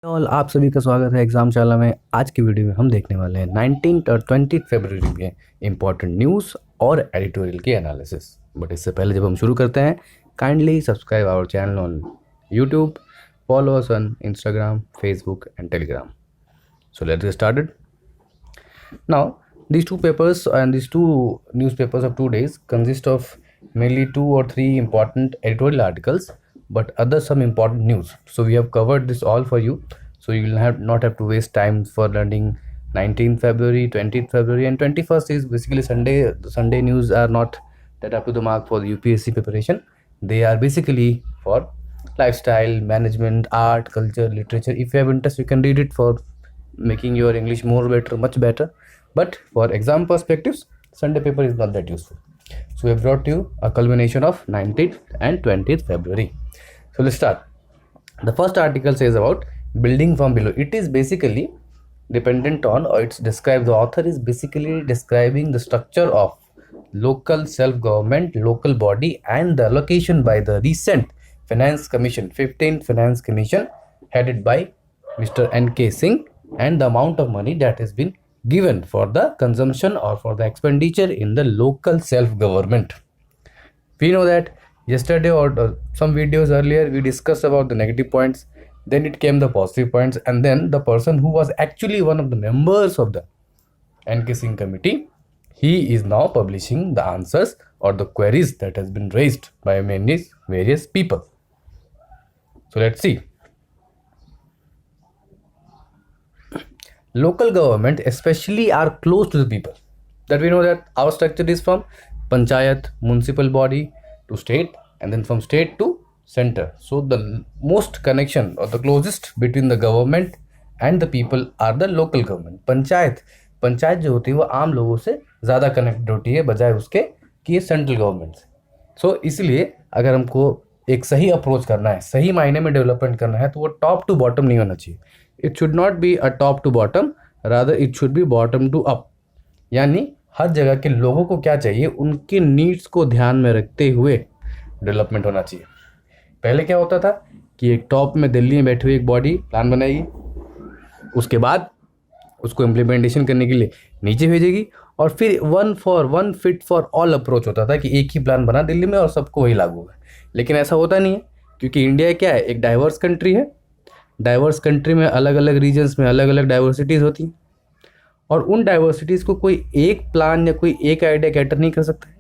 All आप सभी का स्वागत है एग्जाम शाला में। आज की वीडियो में हम देखने वाले हैं 19 और 20 फरवरी के इम्पॉर्टेंट न्यूज़ और एडिटोरियल की एनालिसिस। बट इससे पहले जब हम शुरू करते हैं, kindly subscribe our channel on YouTube, follow us on Instagram, Facebook and Telegram. So let's get started. Now these two papers and these two newspapers of 2 days consist of mainly 2 or 3 important editorial articles, but other some important news. So we have covered this all for you, so you will not have to waste time for learning 19th February, 20th February and 21st is basically Sunday. The Sunday news are not that up to the mark for the UPSC preparation. They are basically for lifestyle, management, art, culture, literature. If you have interest, you can read it for making your English more better, much better. But for exam perspectives, Sunday paper is not that useful. So we have brought you a culmination of 19th and 20th February. So let's start. The first article says about building from below. It is basically dependent on, or it's described, the author is basically describing the structure of local self-government, local body and the allocation by the recent Finance Commission, 15th Finance Commission headed by Mr. N.K. Singh, and the amount of money that has been given for the consumption or for the expenditure in the local self-government. We know that yesterday or some videos earlier we discussed about the negative points, then it came the positive points, and then the person who was actually one of the members of the N.K. Singh committee, he is now publishing the answers or the queries that has been raised by many various people. So let's see. Local government especially are close to the people. That we know that our structure is from panchayat, municipal body to state, and then from state to center. So the most connection or the closest between the government and the people are the local government. Panchayat जो होती है वो आम लोगों से ज़्यादा connected होती है बजाय उसके कि ये सेंट्रल गवर्नमेंट से। सो इसलिए अगर हमको एक सही अप्रोच करना है, सही मायने में डेवलपमेंट करना है, तो वो टॉप टू बॉटम नहीं होना चाहिए. It should not be a top to bottom, rather it should be bottom to up. यानी हर जगह के लोगों को क्या चाहिए, उनके नीड्स को ध्यान में रखते हुए डेवलपमेंट होना चाहिए. पहले क्या होता था कि एक टॉप में दिल्ली में बैठी हुई एक बॉडी प्लान बनाएगी, उसके बाद उसको इम्प्लीमेंटेशन करने के लिए नीचे भेजेगी, और फिर one fit for all approach होता था कि एक ही प्लान बना दिल्ली में और सबको वही लागू है. लेकिन ऐसा होता नहीं है, क्योंकि इंडिया क्या है, एक डाइवर्स कंट्री है. डाइवर्स कंट्री में अलग अलग रीजन्स में अलग अलग डाइवर्सिटीज़ होती हैं, और उन डाइवर्सिटीज़ को कोई एक प्लान या कोई एक आइडिया कैटर नहीं कर सकता है.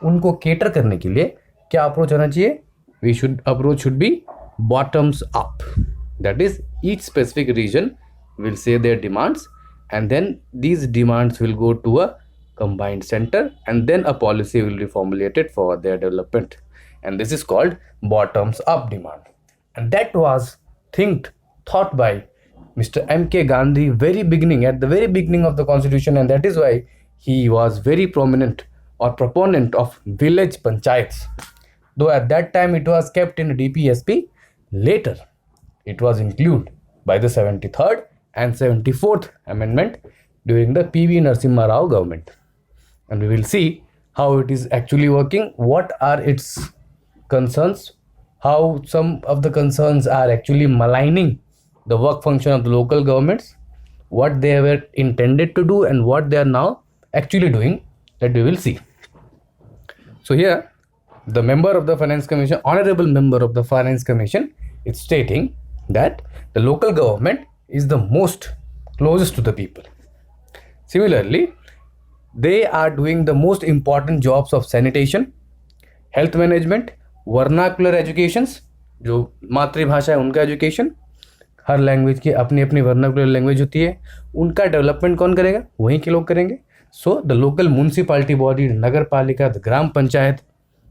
उनको कैटर करने के लिए क्या अप्रोच होना चाहिए, approach should be bottoms up. That is each specific region will say their demands, and then these demands will go to a combined center, and then a policy will be formulated for their development, and this is called bottoms up demand. And that was thought by Mr. M.K. Gandhi at the very beginning of the constitution, and that is why he was very prominent or proponent of village panchayats, though at that time it was kept in DPSP. Later it was included by the 73rd and 74th amendment during the P.V. Narasimha Rao government, and we will see how it is actually working, what are its concerns, how some of the concerns are actually maligning the work function of the local governments, what they were intended to do and what they are now actually doing, that we will see. So here the member of the Finance Commission, honorable member of the Finance Commission, is stating that the local government is the most closest to the people. Similarly, they are doing the most important jobs of sanitation, health management, vernacular educations, जो मातृभाषा है उनका education. हर language की अपनी अपनी vernacular language होती है, उनका डेवलपमेंट कौन करेगा, वहीं के लोग करेंगे. So the local municipality body, nagar palika, the gram panchayat,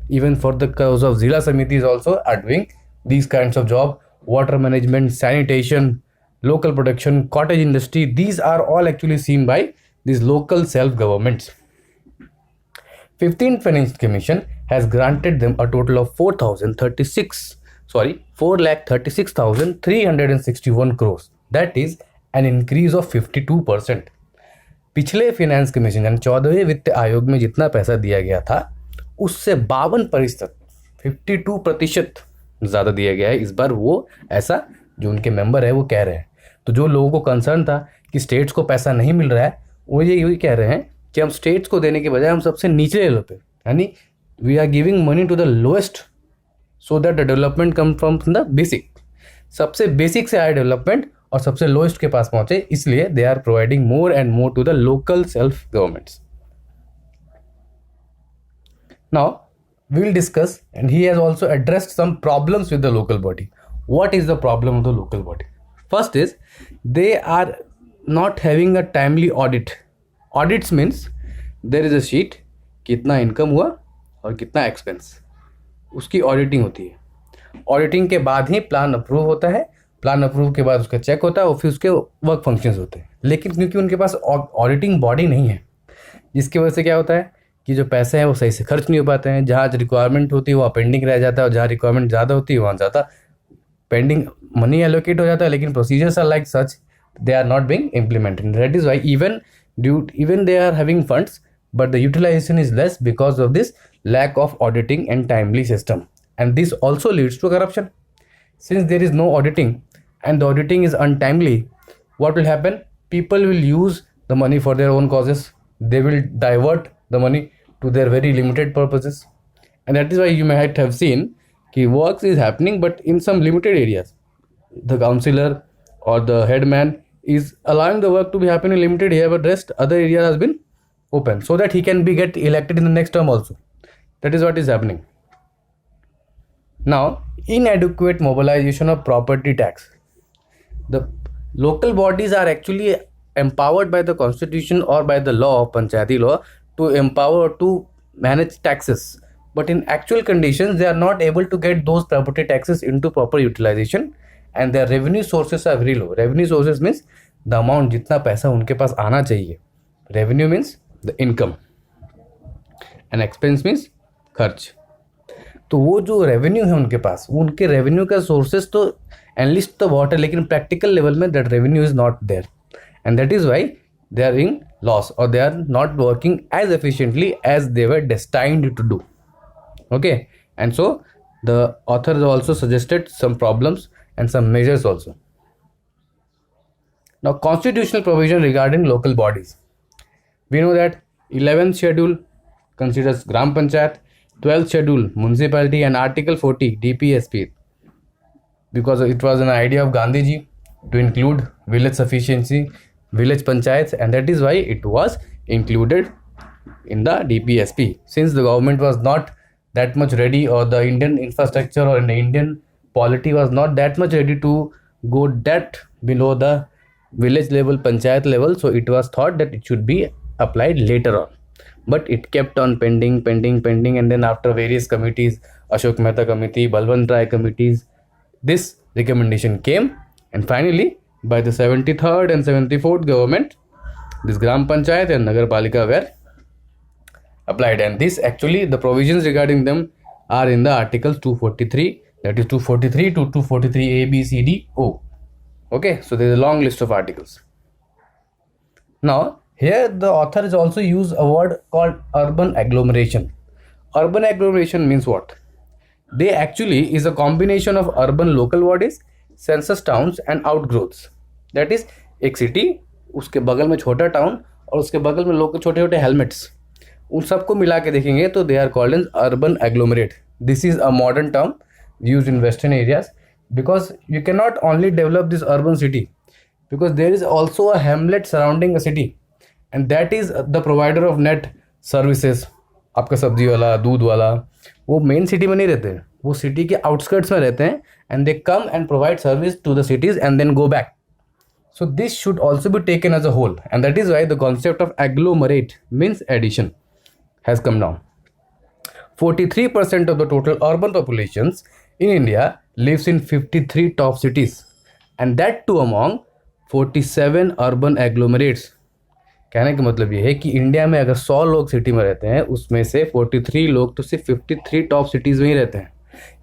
even for the cause of Zila Samitis also are doing these kinds of job. Water management, sanitation, local production, cottage industry, these are all actually seen by these local self-governments. 15th Finance Commission has granted them a total of 4,36,361 crores. That is an increase of 52%. पिछले finance commission यानी 14वें वित्त आयोग में जितना पैसा दिया गया था उससे 52%, 52% ज़्यादा दिया गया है. इस बार वो ऐसा जो उनके मेंबर है वो कह रहे हैं। तो जो लोगों को कंसर्न था कि स्टेट्स को पैसा नहीं मिल रहा है, वो ये यही कह रहे हैं कि हम स्टेट्स को देने के बजाय हम सबसे निचले लेवल पे, यानी we are giving money to the lowest so that the development come from the basic. सबसे बेसिक से हायर डेवलपमेंट और सबसे लोएस्ट के पास पहुंचे, इसलिए they are providing more and more to the local self governments. Now we will discuss, and he has also addressed some problems with the local body. What is the problem of the local body? First is they are not having a timely audit. Audits means there is a sheet, कितना income हुआ और कितना expense, उसकी auditing होती है। Auditing के बाद ही plan approve होता है, प्लान अप्रूव के बाद उसका चेक होता है और फिर उसके वर्क फंक्शंस होते हैं। लेकिन क्योंकि उनके पास ऑडिटिंग बॉडी नहीं है, जिसकी वजह से क्या होता है कि जो पैसे हैं वो सही से खर्च नहीं हो पाते हैं। जहाँ रिक्वायरमेंट होती है वहाँ पेंडिंग रह जाता है, और जहाँ रिक्वायरमेंट ज़्यादा होती है वहाँ ज़्यादा पेंडिंग मनी एलोकेट हो जाता है, लेकिन procedures are like such they are not being implemented. That is why even they are having funds, but the utilization is less because of this lack of auditing and timely system, and this also leads to corruption. Since there is no auditing and the auditing is untimely, what will happen? People will use the money for their own causes. They will divert the money to their very limited purposes, and that is why you might have seen कि works is happening but in some limited areas. The councillor or the headman is allowing the work to be happen in limited area, but rest other area has been open so that he can be get elected in the next term also. That is what is happening. Now, inadequate mobilization of property tax. The local bodies are actually empowered by the constitution or by the law of Panchayati law to empower to manage taxes, but in actual conditions they are not able to get those property taxes into proper utilization, and their revenue sources are very low. Revenue sources means the amount जितना पैसा उनके पास आना चाहिए। Revenue means the income and expense means खर्च। तो वो जो revenue है उनके पास, वो उनके रेवेन्यू का सोर्सेज तो एनलिस्ट तो बहुत है, लेकिन प्रैक्टिकल लेवल में that revenue is not there, and that is why they are in loss or they are not working as efficiently as they were destined to do. Okay, and so the author also suggested some problems and some measures also. Now, constitutional provision regarding local bodies. We know that 11th schedule considers Gram Panchayat, 12th schedule municipality, and Article 40 DPSP, because it was an idea of Gandhi ji to include village sufficiency, village panchayats, and that is why it was included in the DPSP. Since the government was not that much ready, or the Indian infrastructure or the Indian polity was not that much ready to go that below the village level, panchayat level, so it was thought that it should be applied later on, but it kept on pending, and then after various committees, Ashok Mehta committee, Balwant Rai committees, this recommendation came, and finally by the 73rd and 74th government, this Gram Panchayat and Nagar Palika were applied, and this actually the provisions regarding them are in the articles 243, that is 243 to 243 A, B, C, D, O. Okay, so there is a long list of articles. Now here the author has also used a word called urban agglomeration. Urban agglomeration means what? They actually is a combination of urban local bodies, census towns and outgrowths. That is एक city, उसके बगल में छोटा town और उसके बगल में लोग छोटे छोटे हेलमेट्स, उन सबको मिला के देखेंगे तो they are called an urban agglomerate. This is a modern term use in western areas, because you can not only develop this urban city, because there is also a hamlet surrounding a city, and that is the provider of net services. आपका सब्जी वाला, दूध वाला, वो main city में नहीं रहते हैं, वो सिटी के आउटस्कर्ट्स में रहते हैं, and they come and provide service to the cities and then go back. So this should also be taken as a whole, and that is why the concept of agglomerate means addition has come down. 43% of the total urban populations in India lives in 53 top cities, and that too among 47 urban agglomerates. कहने का मतलब ये है कि India में अगर 100 लोग city में रहते हैं, उसमें से 43 लोग तो सिर्फ 53 टॉप सिटीज़ में ही रहते हैं।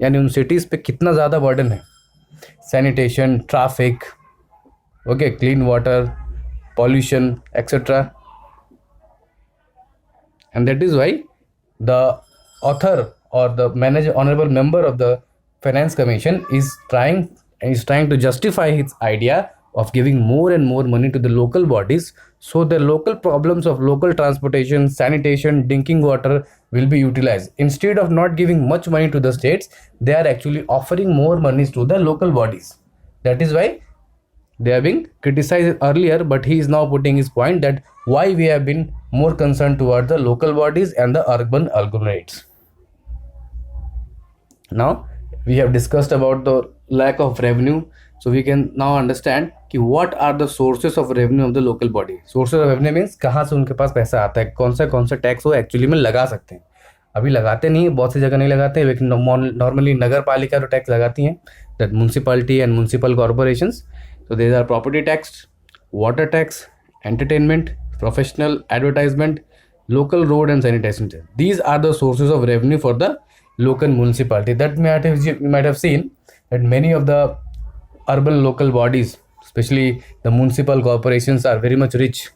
यानी उन सिटीज़ पे कितना ज़्यादा बर्डन है, sanitation, traffic, okay, clean water, pollution etcetera, and that is why the author or the honourable member of the finance commission is trying and he's trying to justify his idea of giving more and more money to the local bodies, so the local problems of local transportation, sanitation, drinking water will be utilized. Instead of not giving much money to the states, they are actually offering more monies to the local bodies. That is why they are being criticized earlier, but he is now putting his point that why we have been more concerned toward the local bodies and the urban agglomerates. Now we have discussed about the lack of revenue, so we can now understand कि what are the sources of revenue of the local body. Sources of revenue means कहाँ से उनके पास पैसा आता है, कौन सा tax वो एक्चुअली में लगा सकते हैं. अभी लगाते नहीं है, बहुत सी जगह नहीं लगाते हैं, लेकिन नॉर्मली नगर पालिका तो टैक्स लगाती हैं, that municipality and municipal corporations. So these are property tax, water tax, entertainment, professional advertisement, local road and sanitation tax. These are the sources of revenue for the local municipality. That you might have seen that many of the urban local bodies, especially the municipal corporations, are very much rich,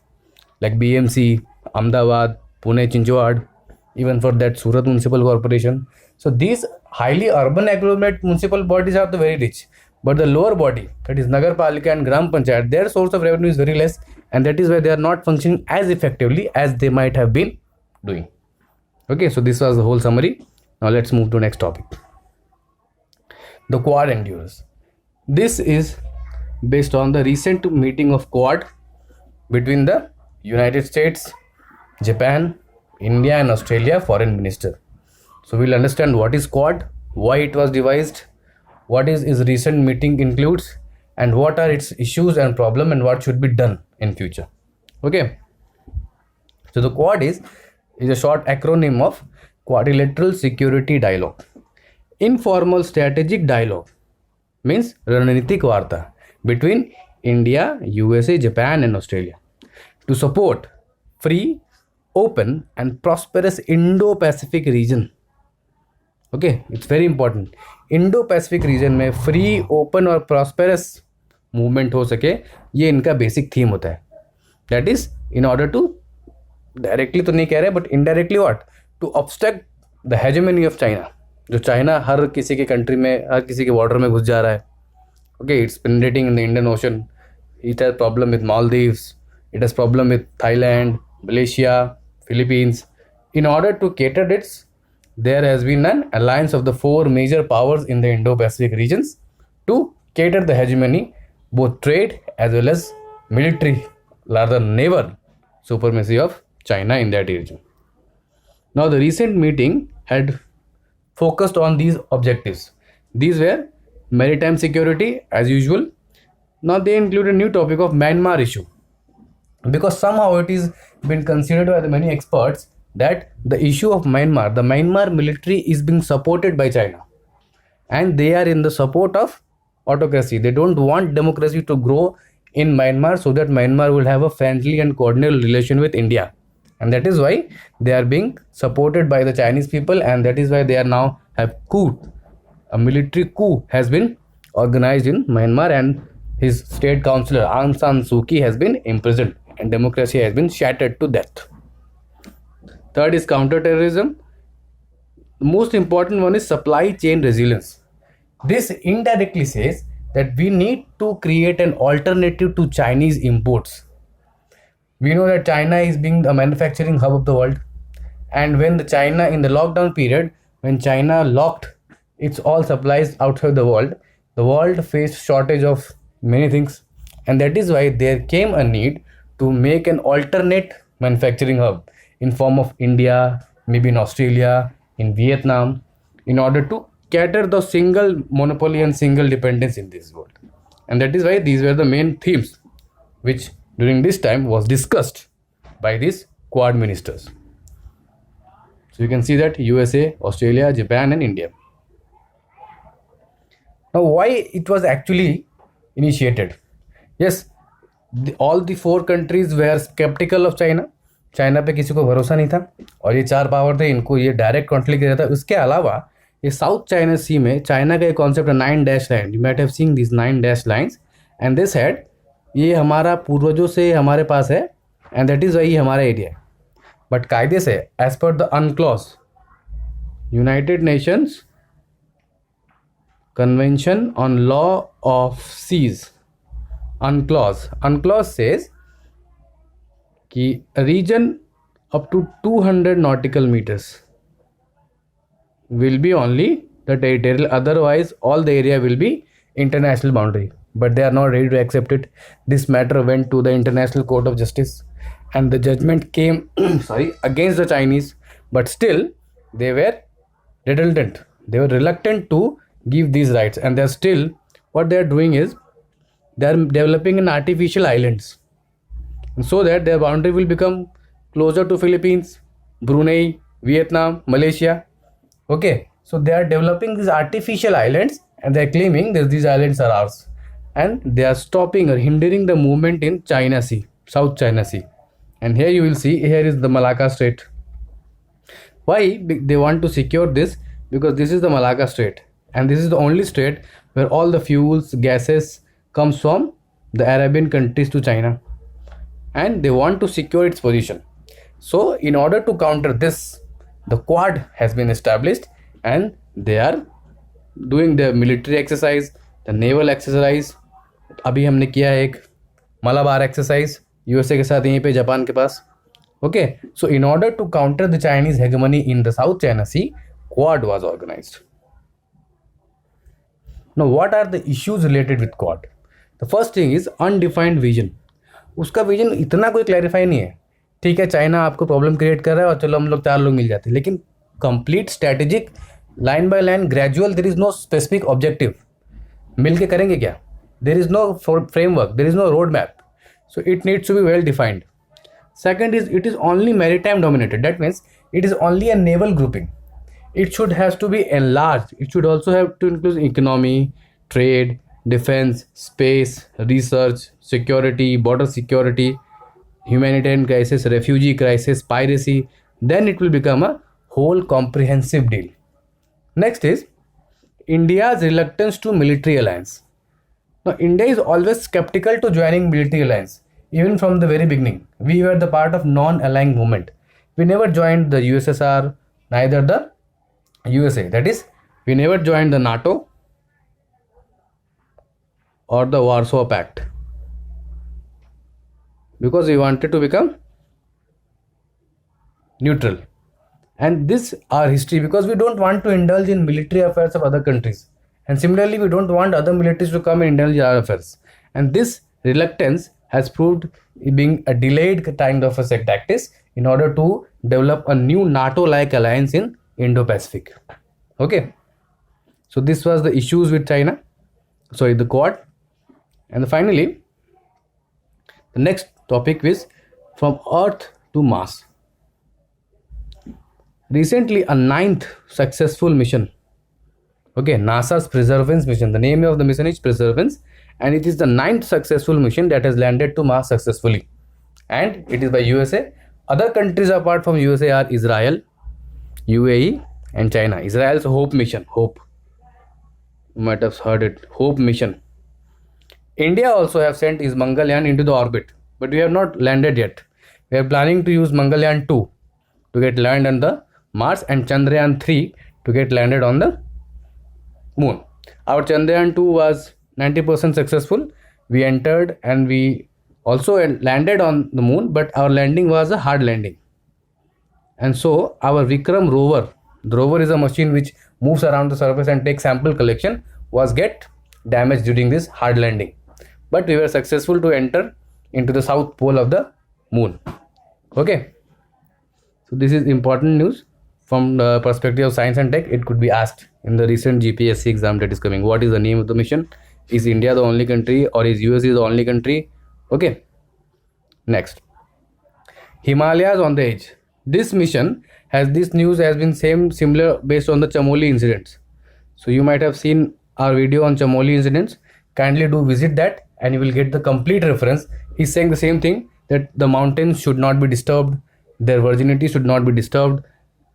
like BMC, Ahmedabad, Pune, Chinchwad, even for that Surat Municipal Corporation. So these highly urban agglomerate municipal bodies are the very rich. But the lower body, that is Nagar Palika and Gram Panchayat, their source of revenue is very less, and that is why they are not functioning as effectively as they might have been doing. Okay, so this was the whole summary. Now let's move to next topic. The Quad endures. This is based on the recent meeting of Quad between the United States, Japan, India and Australia foreign minister. So we'll understand what is Quad, why it was devised, what is its recent meeting includes, and what are its issues and problem, and what should be done in future. Okay, so the Quad is a short acronym of Quadrilateral Security Dialogue. Informal strategic dialogue means Rannitik Varta between India, USA, Japan and Australia to support free, open and prosperous Indo-Pacific region. Okay, it's very important. Indo Pacific region में free, open और prosperous movement हो सके, ये इनका basic theme होता है. That is in order to, directly तो नहीं कह रहे but indirectly what, to obstruct the hegemony of China. जो चाइना हर किसी के कंट्री में, हर किसी के बॉर्डर में घुस जा रहा है. Okay, it's penetrating in the Indian Ocean. It has problem with Maldives, it has problem with Thailand, Malaysia, Philippines. In order to cater its, there has been an alliance of the four major powers in the Indo-Pacific regions to cater the hegemony, both trade as well as military, rather naval supremacy of China in that region. Now the recent meeting had focused on these objectives. These were maritime security as usual. Now they included a new topic of Myanmar issue, because somehow it is been considered by the many experts that the issue of Myanmar, the Myanmar military is being supported by China, and they are in the support of autocracy. They don't want democracy to grow in Myanmar, so that Myanmar will have a friendly and cordial relation with India, and that is why they are being supported by the Chinese people, and that is why they are now have coup. A military coup has been organized in Myanmar, and his state councillor Aung San Suu Kyi has been imprisoned, and democracy has been shattered to death. Third is counterterrorism. The most important one is supply chain resilience. This indirectly says that we need to create an alternative to Chinese imports. We know that China is being the manufacturing hub of the world, and when the China in the lockdown period, when China locked its all supplies outside the world faced shortage of many things, and that is why there came a need to make an alternate manufacturing hub in form of India, maybe in Australia, in Vietnam, in order to cater the single monopoly and single dependence in this world. And that is why these were the main themes which during this time was discussed by these Quad ministers. So you can see that USA, Australia, Japan and India. Now why it was actually initiated? Yes, all the four countries were skeptical of China. China पे किसी को भरोसा नहीं था, और ये चार power थे, इनको ये डायरेक्ट कॉन्फ्लिक्ट रहता था. उसके अलावा ये साउथ चाइना सी में चाइना का एक कॉन्सेप्ट है 9 dash line. You might have seen this 9 dash lines, and this had, ये हमारा पूर्वजों से हमारे पास है, एंड दैट इज़ वही हमारा एरिया है. बट कायदे से as per the UNCLOS United Nations Convention on Law of Seas, UNCLOS. UNCLOS says कि a region up to 200 nautical meters will be only the territorial, otherwise all the area will be international boundary, but they are not ready to accept it. This matter went to the International Court of Justice and the judgment came sorry, against the Chinese, but still they were redundant, they were reluctant to give these rights, and they're still, what they're doing is they're developing an artificial islands so that their boundary will become closer to Philippines, Brunei, Vietnam, Malaysia. Okay, so they are developing these artificial islands and they are claiming that these islands are ours, and they are stopping or hindering the movement in China Sea, South China Sea. And here you will see, here is the Malacca Strait. Why they want to secure this? Because this is the Malacca Strait, and this is the only strait where all the fuels, gases comes from the Arabian countries to China, and they want to secure its position. So in order to counter this, the Quad has been established, and they are doing the military exercise, the naval exercise. अभी हमने किया एक Malabar exercise USA के साथ यहीं पे Japan के पास. Okay, so in order to counter the Chinese hegemony in the South China Sea, Quad was organized. Now what are the issues related with Quad? The first thing is undefined vision. उसका vision इतना कोई clarify नहीं है. ठीक है, China आपको problem create कर रहा है और चलो हम लोग 4 लोग मिल जाते हैं, लेकिन complete strategic line by line gradual, there is no specific objective. मिल के करेंगे क्या? There is no framework, there is no road map. So it needs to be well defined. Second is it is only maritime dominated. That means it is only a naval grouping. It should has to be enlarged. It should also have to include economy, trade, defense, space, research, security, border security, humanitarian crisis, refugee crisis, piracy. Then it will become a whole comprehensive deal. Next is India's reluctance to military alliance. Now India is always skeptical to joining military alliance. Even from the very beginning, we were the part of non-allying movement. We never joined the USSR, neither the USA. That is, we never joined the NATO or the Warsaw Pact because we wanted to become neutral. And this our history, because we don't want to indulge in military affairs of other countries. And similarly, we don't want other militaries to come and indulge in our affairs. And this reluctance has proved being a delayed kind of a tactics in order to develop a new NATO-like alliance in Indo-Pacific. Okay, so this was the issues with China, sorry, the Quad. And finally, the next topic is from Earth to Mars. Recently, a 9th successful mission. Okay, NASA's Perseverance mission. The name of the mission is Perseverance. And it is the 9th successful mission that has landed to Mars successfully. And it is by USA. Other countries apart from USA are Israel, UAE and China. Israel's HOPE mission. HOPE. You might have heard it. HOPE mission. India also have sent his Mangalyaan into the orbit. But we have not landed yet. We are planning to use Mangalyaan 2 to get land on the Mars and Chandrayaan 3 to get landed on the Moon. Our Chandrayaan 2 was 90% successful. We entered and we also landed on the moon, but our landing was a hard landing. And so our Vikram rover, the rover is a machine which moves around the surface and takes sample collection, was get damaged during this hard landing. But we were successful to enter into the south pole of the moon. Okay, so this is important news from the perspective of science and tech. It could be asked in the recent GPSC exam that is coming. What is the name of the mission? Is India the only country, or is USA the only country? Okay. Next, Himalayas on the edge. This mission has this news has been similar based on the Chamoli incidents. So you might have seen our video on Chamoli incidents. Kindly do visit that and you will get the complete reference. He's saying the same thing, that the mountains should not be disturbed, their virginity should not be disturbed,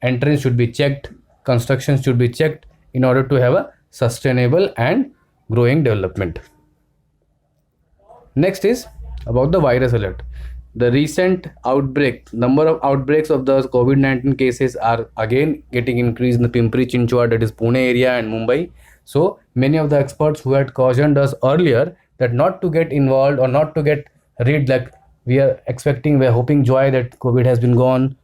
entrance should be checked, construction should be checked in order to have a sustainable and growing development. Next is about the virus alert. The recent outbreak, number of outbreaks of the COVID-19 cases are again getting increased in the Pimpri Chinchwad, that is Pune area, and Mumbai. So many of the experts who had cautioned us earlier that not to get involved or not to get read like we are expecting, we are hoping joy that COVID has been gone,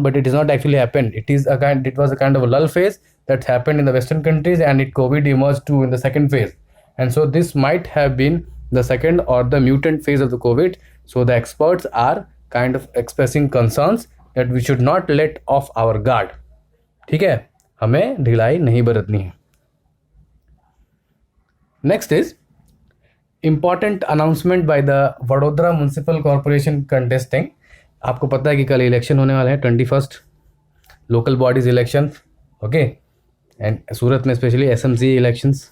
but it has not actually happened. It was a kind of a lull phase that happened in the Western countries, and COVID emerged too in the second phase. And so this might have been the second or the mutant phase of the COVID. So the experts are kind of expressing concerns that we should not let off our guard. ठीक है, हमें ढिलाई नहीं बरतनी है. Next is important announcement by the Vadodara municipal corporation contesting. आपको पता है कि कल इलेक्शन होने वाला है 21 local bodies election. Okay, and Surat में स्पेशली SMC इलेक्शंस.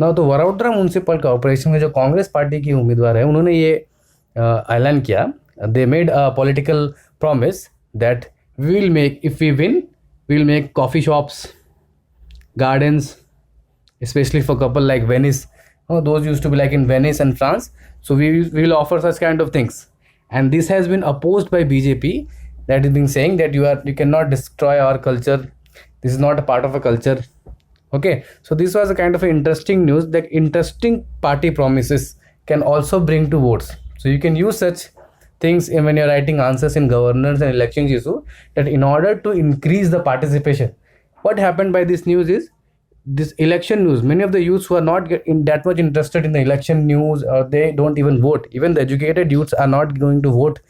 ना तो वडोदरा म्यूनसिपल कॉर्पोरेशन में जो कांग्रेस पार्टी की उम्मीदवार है उन्होंने ये ऐलान किया. They made a political promise that we will make, if we win, we will make coffee shops, gardens, especially for couple like Venice. Those used to be like in Venice and France. So we will offer such kind of things. And this has been opposed by BJP, that is being saying that you cannot destroy our culture. This is not a part of a culture. Okay, so this was a kind of a interesting news, that interesting party promises can also bring to votes. So you can use such things when you're writing answers in governance and elections issue, that in order to increase the participation. What happened by this news is, this election news, many of the youths who are not that much interested in the election news, or they don't even vote. Even the educated youths are not going to vote.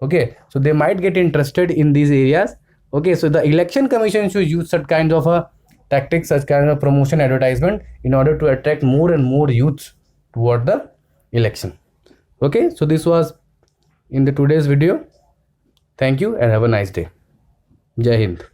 Okay, so they might get interested in these areas. Okay, so the election commission should use such kind of a tactics, such kind of promotion advertisement, in order to attract more and more youths toward the election. Okay, so this was in the today's video. Thank you and have a nice day. Jai Hind.